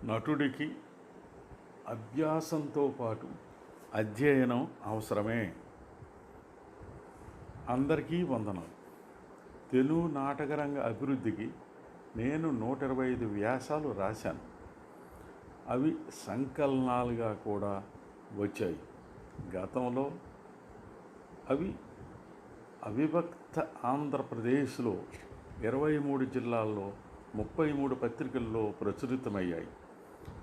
నటుడికి అభ్యాసంతో పాటు అధ్యయనం అవసరమే. అందరికీ వందనాలు. తెలుగు నాటకరంగ అభివృద్ధికి నేను 125 వ్యాసాలు రాశాను. అవి సంకలనాలుగా కూడా వచ్చాయి. గతంలో అవి అవిభక్త ఆంధ్రప్రదేశ్లో 23 జిల్లాల్లో 33 పత్రికల్లో ప్రచురితమయ్యాయి.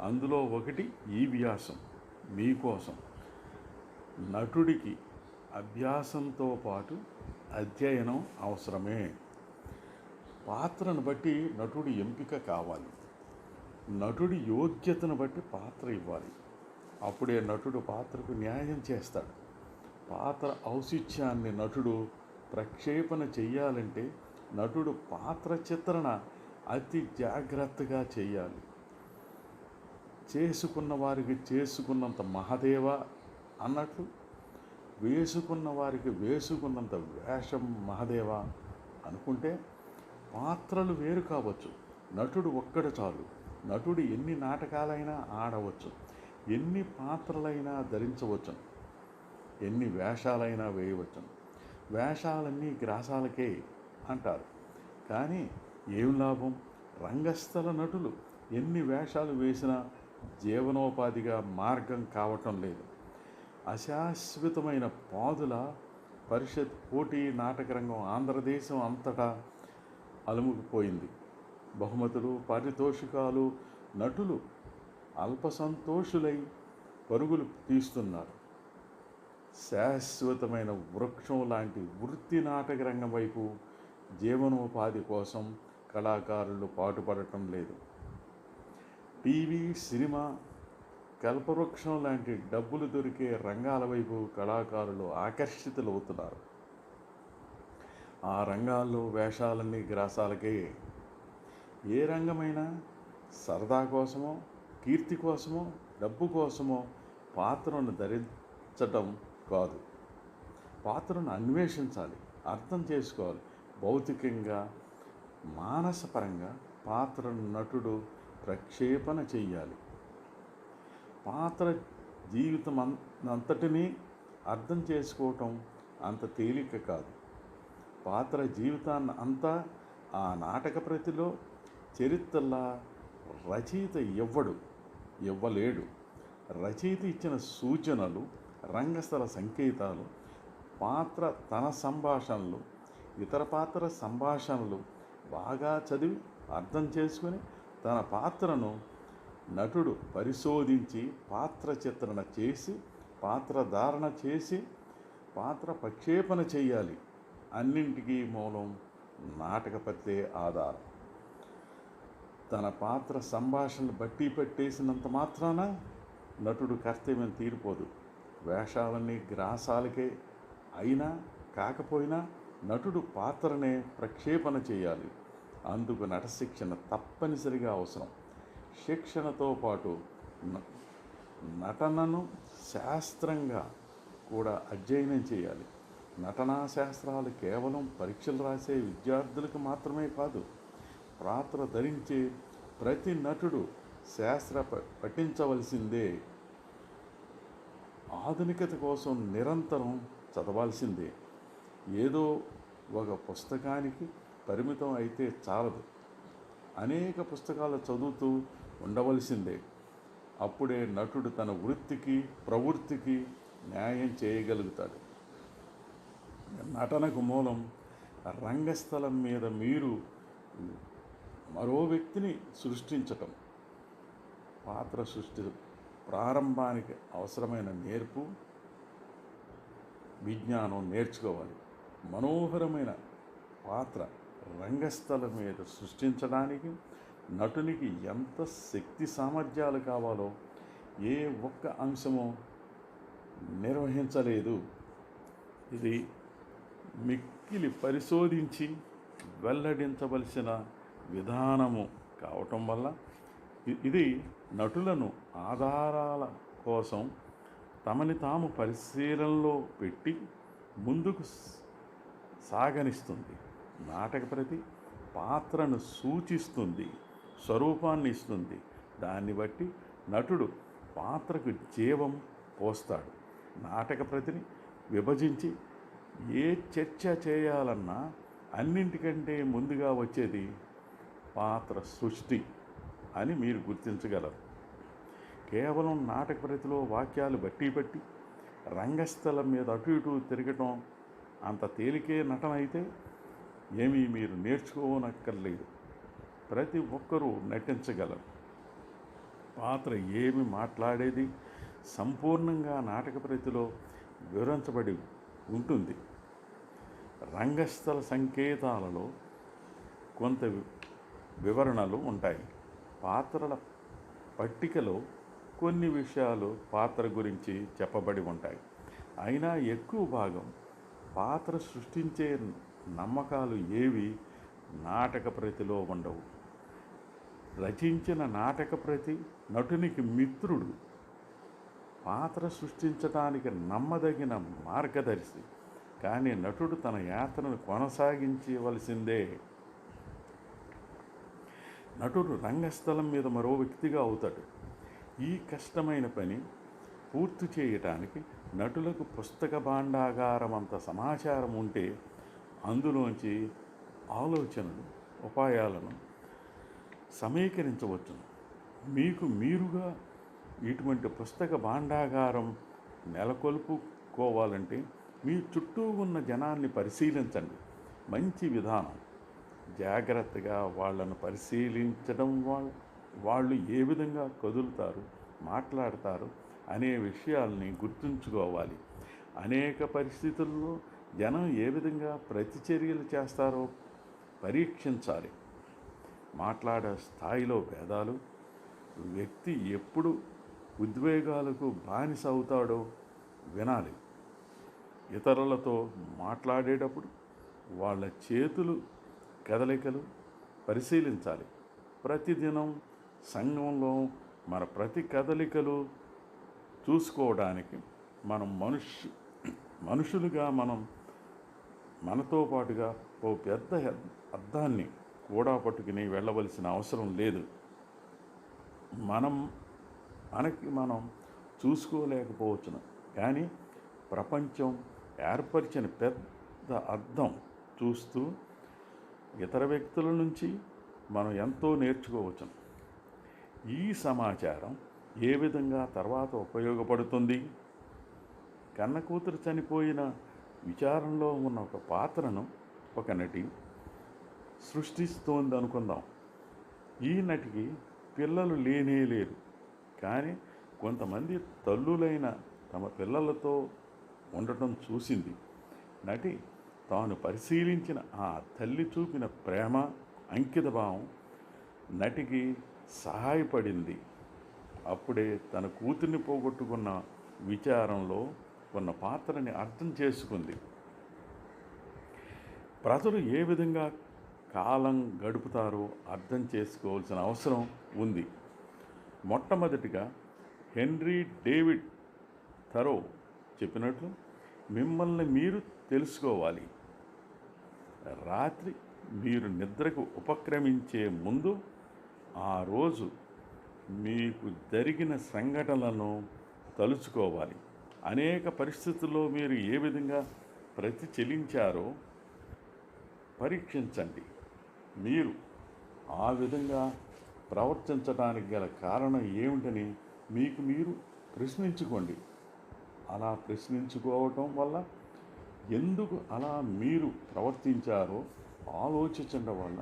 అందులో ఒకటి ఈ వ్యాసం మీకోసం. నటుడికి అభ్యాసంతో పాటు అధ్యయనం అవసరమే. పాత్రను బట్టి నటుడి ఎంపిక కావాలి. నటుడి యోగ్యతను బట్టి పాత్ర ఇవ్వాలి. అప్పుడే నటుడు పాత్రకు న్యాయం చేస్తాడు. పాత్ర ఔచిత్యాన్ని నటుడు ప్రక్షేపణ చెయ్యాలంటే నటుడు పాత్ర చిత్రణ అతి జాగ్రత్తగా చేయాలి. చేసుకున్న వారికి చేసుకున్నంత మహదేవ అన్నట్లు వేసుకున్న వారికి వేసుకున్నంత వేషం మహదేవ అనుకుంటే పాత్రలు వేరు కావచ్చు. నటుడు ఒక్కడు చాలు. నటుడు ఎన్ని నాటకాలైనా ఆడవచ్చు, ఎన్ని పాత్రలైనా ధరించవచ్చు, ఎన్ని వేషాలైనా వేయవచ్చు. వేషాలన్నీ గ్రాసాలకే అంటారు. కానీ ఏం లాభం? రంగస్థల నటులు ఎన్ని వేషాలు వేసినా జీవనోపాధిగా మార్గం కావటం లేదు. అశాశ్వతమైన పాదుల పరిషత్ పోటీ నాటకరంగం ఆంధ్రదేశం అంతటా అలుముకుపోయింది. బహుమతులు, పారితోషికాలు నటులు అల్పసంతోషులై పరుగులు తీస్తున్నారు. శాశ్వతమైన వృక్షం లాంటి వృత్తి నాటకరంగం వైపు జీవనోపాధి కోసం కళాకారులు పాటుపడటం లేదు. టీవీ, సినిమా, కల్పవృక్షం లాంటి డబ్బులు దొరికే రంగాల వైపు కళాకారులు ఆకర్షితులవుతున్నారు. ఆ రంగాల్లో వేషాలన్నీ గ్రాసాలకే. ఏ రంగమైనా సరదా కోసమో, కీర్తి కోసమో, డబ్బు కోసమో పాత్రను ధరించటం కాదు. పాత్రను అన్వేషించాలి, అర్థం చేసుకోవాలి. భౌతికంగా, మానసపరంగా పాత్రను నటుడు ప్రక్షేపణ చెయ్యాలి. పాత్ర జీవితం అంతటినీ అర్థం చేసుకోవటం అంత తేలిక కాదు. పాత్ర జీవితాన్ని అంతా ఆ నాటక ప్రతిలో చరిత్రలా రచయిత ఇవ్వలేడు. రచయిత ఇచ్చిన సూచనలు, రంగస్థల సంకేతాలు, పాత్ర తన సంభాషణలు, ఇతర పాత్ర సంభాషణలు బాగా చదివి అర్థం చేసుకుని తన పాత్రను నటుడు పరిశోధించి పాత్ర చిత్రణ చేసి, పాత్ర ధారణ చేసి, పాత్ర ప్రక్షేపణ చెయ్యాలి. అన్నింటికీ మూలం నాటకపత్తే ఆధారం. తన పాత్ర సంభాషణలు బట్టి పెట్టేసినంత మాత్రాన నటుడు కర్తవ్యం తీరిపోదు. వేషాలన్నీ గ్రాసాలకే అయినా కాకపోయినా నటుడు పాత్రనే ప్రక్షేపణ చేయాలి. అందుకు నటశిక్షణ తప్పనిసరిగా అవసరం. శిక్షణతో పాటు నటనను శాస్త్రంగా కూడా అధ్యయనం చేయాలి. నటనా శాస్త్రాలు కేవలం పరీక్షలు రాసే విద్యార్థులకు మాత్రమే కాదు. పాత్ర ధరించే ప్రతి నటుడు శాస్త్ర పఠించవలసిందే. ఆధునికత కోసం నిరంతరం చదవాల్సిందే. ఏదో ఒక పుస్తకానికి పరిమితం అయితే చాలదు. అనేక పుస్తకాలు చదువుతూ ఉండవలసిందే. అప్పుడే నటుడు తన వృత్తికి, ప్రవృత్తికి న్యాయం చేయగలుగుతాడు. నటనకు మూలం రంగస్థలం మీద మీరు మరో వ్యక్తిని సృష్టించటం. పాత్ర సృష్టి ప్రారంభానికి అవసరమైన నేర్పు, విజ్ఞానం నేర్చుకోవాలి. మనోహరమైన పాత్ర రంగస్థలం మీద సృష్టించడానికి నటునికి ఎంత శక్తి సామర్థ్యాలు కావాలో ఏ ఒక్క అంశమో నిర్వహించలేదు. ఇది మిక్కిలి పరిశోధించి వెల్లడించవలసిన విధానము కావటం వల్ల ఇది నటులను ఆధారాల కోసం తమని తాము పరిశీలనలో పెట్టి ముందుకు సాగనిస్తుంది. నాటక ప్రతి పాత్రను సూచిస్తుంది, స్వరూపాన్ని ఇస్తుంది. దాన్ని బట్టి నటుడు పాత్రకు జీవం పోస్తాడు. నాటక ప్రతిని విభజించి ఏ చర్చ చేయాలన్నా అన్నింటికంటే ముందుగా వచ్చేది పాత్ర సృష్టి అని మీరు గుర్తించగలరు. కేవలం నాటక ప్రతిలో వాక్యాలు బట్టి రంగస్థలం మీద అటు ఇటు తిరగటం అంత తేలికే నటన అయితే ఏమీ మీరు నేర్చుకోనక్కర్లేదు. ప్రతి ఒక్కరూ నటించగలరు. పాత్ర ఏమి మాట్లాడేది సంపూర్ణంగా నాటక ప్రతిలో వివరించబడి ఉంటుంది. రంగస్థల సంకేతాలలో కొంత వివరణలు ఉంటాయి. పాత్రల పట్టికలో కొన్ని విషయాలు పాత్ర గురించి చెప్పబడి ఉంటాయి. అయినా ఎక్కువ భాగం పాత్ర సృష్టించే నమ్మకాలు ఏవి నాటక ప్రతిలో ఉండవు. రచించిన నాటక ప్రతి నటునికి మిత్రుడు, పాత్ర సృష్టించడానికి నమ్మదగిన మార్గదర్శి. కానీ నటుడు తన యాత్రను కొనసాగించవలసిందే. నటుడు రంగస్థలం మీద మరో వ్యక్తిగా అవుతాడు. ఈ కష్టమైన పని పూర్తి చేయటానికి నటులకు పుస్తక భాండాగారం అంత సమాచారం ఉంటే అందులోంచి ఆలోచనలు, ఉపాయాలను సమీకరించవచ్చును. మీకు మీరుగా ఇటువంటి పుస్తక భాండాగారం నెలకొల్పుకోవాలంటే మీ చుట్టూ ఉన్న జనాన్ని పరిశీలించండి. మంచి విధానం. జాగ్రత్తగా వాళ్ళను పరిశీలించడం, వాళ్ళు ఏ విధంగా కదులుతారు, మాట్లాడతారు అనే విషయాల్ని గుర్తుంచుకోవాలి. అనేక పరిస్థితుల్లో జనం ఏ విధంగా ప్రతిచర్యలు చేస్తారో పరీక్షించాలి. మాట్లాడే స్థాయిలో భేదాలు, వ్యక్తి ఎప్పుడు ఉద్వేగాలకు బానిస అవుతాడో వినాలి. ఇతరులతో మాట్లాడేటప్పుడు వాళ్ళ చేతులు కదలికలు పరిశీలించాలి. ప్రతిదినం సంఘంలో మన ప్రతి కదలికలు చూసుకోవడానికి మనం మనుషులుగా మనతో పాటుగా ఓ పెద్ద అద్దాన్ని కూడా పట్టుకుని వెళ్ళవలసిన అవసరం లేదు. మనకి మనం చూసుకోలేకపోవచ్చును, కానీ ప్రపంచం ఏర్పరిచిన పెద్ద అద్దం చూస్తూ ఇతర వ్యక్తుల నుంచి మనం ఎంతో నేర్చుకోవచ్చును. ఈ సమాచారం ఏ విధంగా తర్వాత ఉపయోగపడుతుంది? కన్న కూతురు చనిపోయిన విచారంలో ఉన్న ఒక పాత్రను ఒక నటి సృష్టిస్తోంది అనుకుందాం. ఈ నటికి పిల్లలు లేరు, కానీ కొంతమంది తల్లులైన తమ పిల్లలతో ఉండటం చూసింది. నటి తాను పరిశీలించిన ఆ తల్లి చూపిన ప్రేమ, అంకితభావం నటికి సహాయపడింది. అప్పుడే తన కూతుర్ని పోగొట్టుకున్న విచారంలో ఉన్న పాత్రని అర్థం చేసుకుంది. ప్రజలు ఏ విధంగా కాలం గడుపుతారో అర్థం చేసుకోవాల్సిన అవసరం ఉంది. మొట్టమొదటిగా హెన్రీ డేవిడ్ థరో చెప్పినట్లు మిమ్మల్ని మీరు తెలుసుకోవాలి. రాత్రి మీరు నిద్రకు ఉపక్రమించే ముందు ఆ రోజు మీకు జరిగిన సంఘటనలను తలుచుకోవాలి. అనేక పరిస్థితుల్లో మీరు ఏ విధంగా ప్రతిచలించారో పరీక్షించండి. మీరు ఆ విధంగా ప్రవర్తించడానికి గల కారణం ఏమిటని మీకు మీరు ప్రశ్నించుకోండి. అలా ప్రశ్నించుకోవటం వల్ల ఎందుకు అలా మీరు ప్రవర్తించారో ఆలోచించడం వల్ల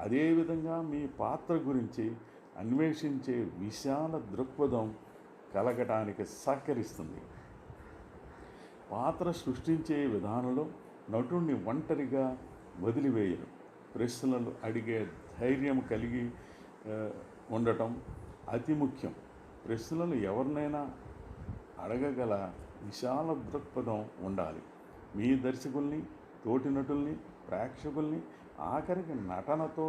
అదేవిధంగా మీ పాత్ర గురించి అన్వేషించే విశాల దృక్పథం కలగటానికి సహకరిస్తుంది. పాత్ర సృష్టించే విధానంలో నటుడిని ఒంటరిగా వదిలివేయరు. ప్రశ్నలు అడిగే ధైర్యం కలిగి ఉండటం అతి ముఖ్యం. ప్రశ్నలు ఎవరినైనా అడగగల విశాల దృక్పథం ఉండాలి. మీ దర్శకుల్ని, తోటి నటుల్ని, ప్రేక్షకుల్ని, ఆఖరికి నటనతో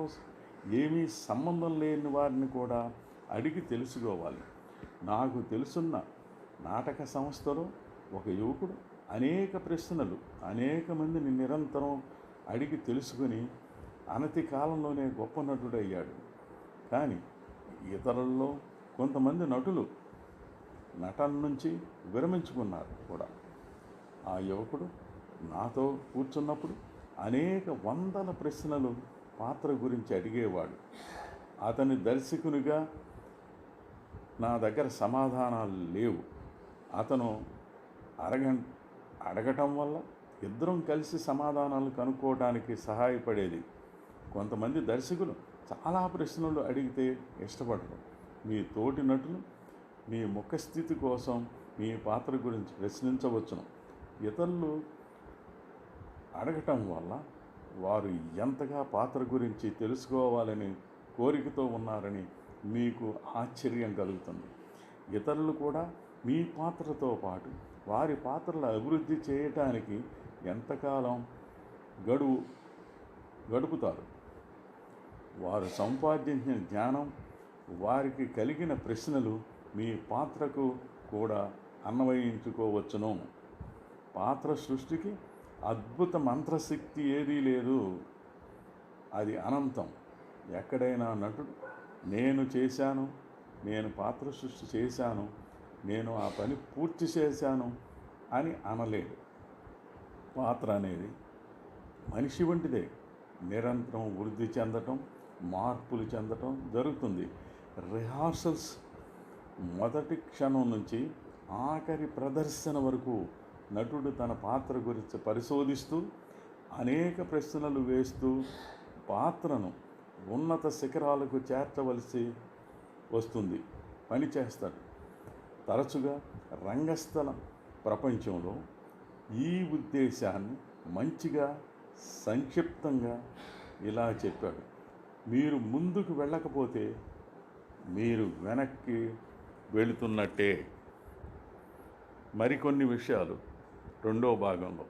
ఏమీ సంబంధం లేని వారిని కూడా అడిగి తెలుసుకోవాలి. నాకు తెలుసున్న నాటక సంస్థలో ఒక యువకుడు అనేక ప్రశ్నలు అనేక మందిని నిరంతరం అడిగి తెలుసుకొని అనతి కాలంలోనే గొప్ప నటుడయ్యాడు. కానీ ఇతరుల్లో కొంతమంది నటులు నటన నుంచి విరమించుకున్నారు కూడా. ఆ యువకుడు నాతో కూర్చున్నప్పుడు అనేక వందల ప్రశ్నలు పాత్ర గురించి అడిగేవాడు. అతని దర్శకునిగా నా దగ్గర సమాధానాలు లేవు. అతను అడగటం వల్ల ఇద్దరం కలిసి సమాధానాలు కనుక్కోవడానికి సహాయపడేది. కొంతమంది దర్శకులు చాలా ప్రశ్నలు అడిగితే ఇష్టపడరు. మీ తోటి నటులు మీ ముఖస్థితి కోసం మీ పాత్ర గురించి ప్రశ్నించవచ్చును. ఇతరులు అడగటం వల్ల వారు ఎంతగా పాత్ర గురించి తెలుసుకోవాలని కోరికతో ఉన్నారని మీకు ఆశ్చర్యం కలుగుతుంది. ఇతరులు కూడా మీ పాత్రతో పాటు వారి పాత్రల అభివృద్ధి చేయటానికి ఎంతకాలం గడుపుతారు. వారు సంపాదించిన జ్ఞానం, వారికి కలిగిన ప్రశ్నలు మీ పాత్రకు కూడా అన్వయించుకోవచ్చును. పాత్ర సృష్టికి అద్భుత మంత్రశక్తి ఏదీ లేదు, అది అనంతం. ఎక్కడైనా నటుడు నేను పాత్ర సృష్టి చేశాను, నేను ఆ పని పూర్తి చేశాను అని అనలేడు. పాత్ర అనేది మనిషి వంటిదే, నిరంతరం వృద్ధి చెందటం, మార్పులు చెందటం జరుగుతుంది. రిహార్సల్స్ మొదటి క్షణం నుంచి ఆఖరి ప్రదర్శన వరకు నటుడు తన పాత్ర గురించి పరిశోధిస్తూ అనేక ప్రశ్నలు వేస్తూ పాత్రను ఉన్నత శిఖరాలకు చేర్చవలసి వస్తుంది, పనిచేస్తాడు. తరచుగా రంగస్థల ప్రపంచంలో ఈ ఉద్దేశాన్ని మంచిగా సంక్షిప్తంగా ఇలా చెప్పాడు: మీరు ముందుకు వెళ్ళకపోతే మీరు వెనక్కి వెళుతున్నట్టే. మరికొన్ని విషయాలు రెండో భాగంలో.